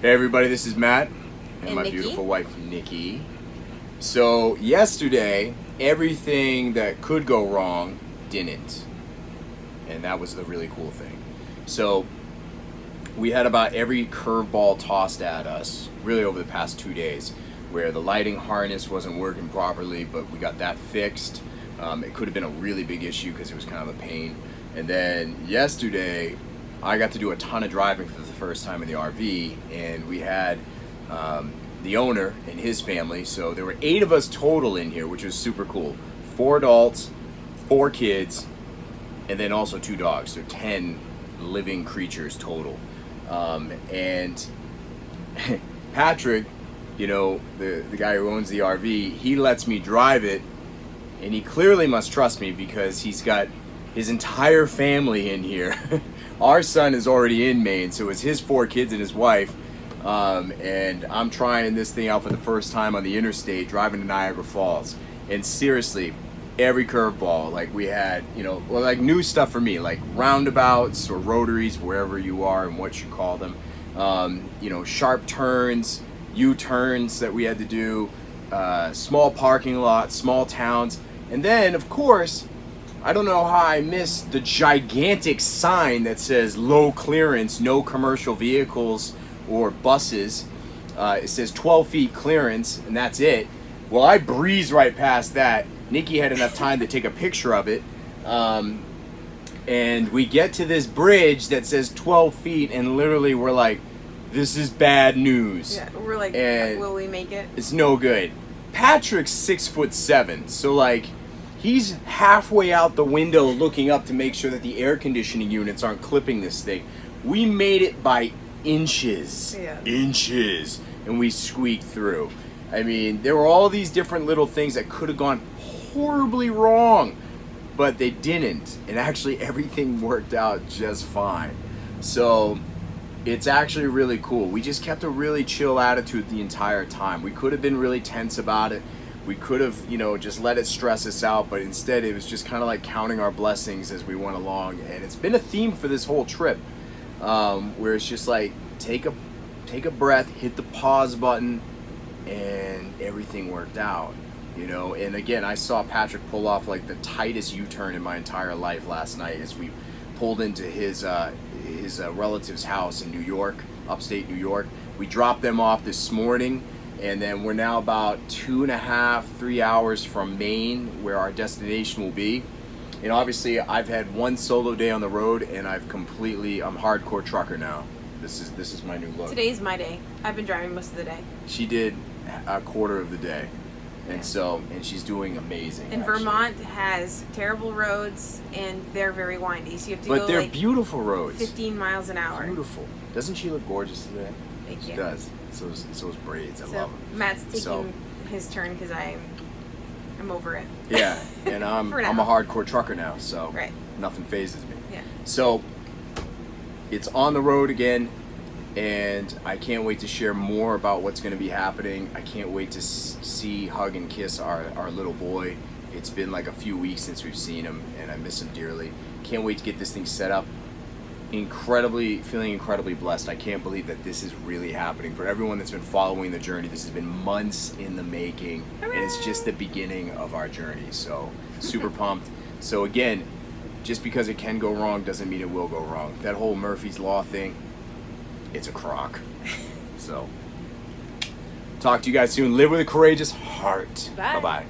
Hey everybody, this is Matt and my Nikki. beautiful wife Nikki. So yesterday, everything that could go wrong didn't, and that was the really cool thing. So we had about every curveball tossed at us really over the past 2 days, where the lighting harness wasn't working properly, but we got that fixed. It could have been a really big issue because it was kind of a pain. And then yesterday, I got to do a ton of driving for the first time in the RV, and we had the owner and his family. So there were 8 of us total in here, which was super cool. 4 adults, 4 kids, and then also 2 dogs. So 10 living creatures total. And Patrick, you know, the guy who owns the RV, he lets me drive it, and he clearly must trust me because he's got his entire family in here. Our son is already in Maine, so it's his 4 kids and his wife. And I'm trying this thing out for the first time on the interstate, driving to Niagara Falls. And seriously, every curveball, like we had, you know, well, like new stuff for me, like roundabouts or rotaries, wherever you are and what you call them. You know, sharp turns, U-turns that we had to do, small parking lots, small towns. And then, of course, I don't know how I missed the gigantic sign that says low clearance, no commercial vehicles or buses. It says 12 feet clearance, and that's it. Well, I breezed right past that. Nikki had enough time to take a picture of it. And we get to this bridge that says 12 feet, and literally we're like, this is bad news. Yeah, we're like, And will we make it? it's no good. Patrick's 6'7", so like, he's halfway out the window looking up to make sure that the air conditioning units aren't clipping this thing. We made it by inches. Yeah. Inches. And we squeaked through. I mean, there were all these different little things that could have gone horribly wrong, but they didn't. And actually, everything worked out just fine. So it's actually really cool. We just kept a really chill attitude the entire time. We could have been really tense about it. We could have, you know, just let it stress us out, but instead it was just kind of like counting our blessings as we went along. And it's been a theme for this whole trip, where it's just like take a breath, hit the pause button, and everything worked out, you know. And again, I saw Patrick pull off like the tightest U-turn in my entire life last night as we pulled into his relative's house in New York, upstate New York. We dropped them off this morning. And then we're now about 2.5, 3 hours from Maine, where our destination will be. And obviously, I've had one solo day on the road, and I'm hardcore trucker now. This is my new look. Today's my day. I've been driving most of the day. She did a quarter of the day, and Yeah. and she's doing amazing. And actually. Vermont has terrible roads, and they're very windy, so you have to But go they're like beautiful roads. 15 miles an hour. Beautiful. Doesn't she look gorgeous today? Thank She you. does. So is braids. I So love them. Matt's taking So- his turn because I'm over it. Yeah, and I'm For a now. hardcore trucker now, so Right. nothing phases me. Yeah. So it's on the road again, and I can't wait to share more about what's going to be happening. I can't wait to see, hug, and kiss our little boy. It's been like a few weeks since we've seen him, and I miss him dearly. Can't wait to get this thing set up. Feeling incredibly blessed. I can't believe that this is really happening. For everyone that's been following the journey, this has been months in the making, and it's just the beginning of our journey. So super pumped. So again, just because it can go wrong doesn't mean it will go wrong. That whole Murphy's Law thing, it's a crock. So talk to you guys soon. Live with a courageous heart. Bye. Bye-bye.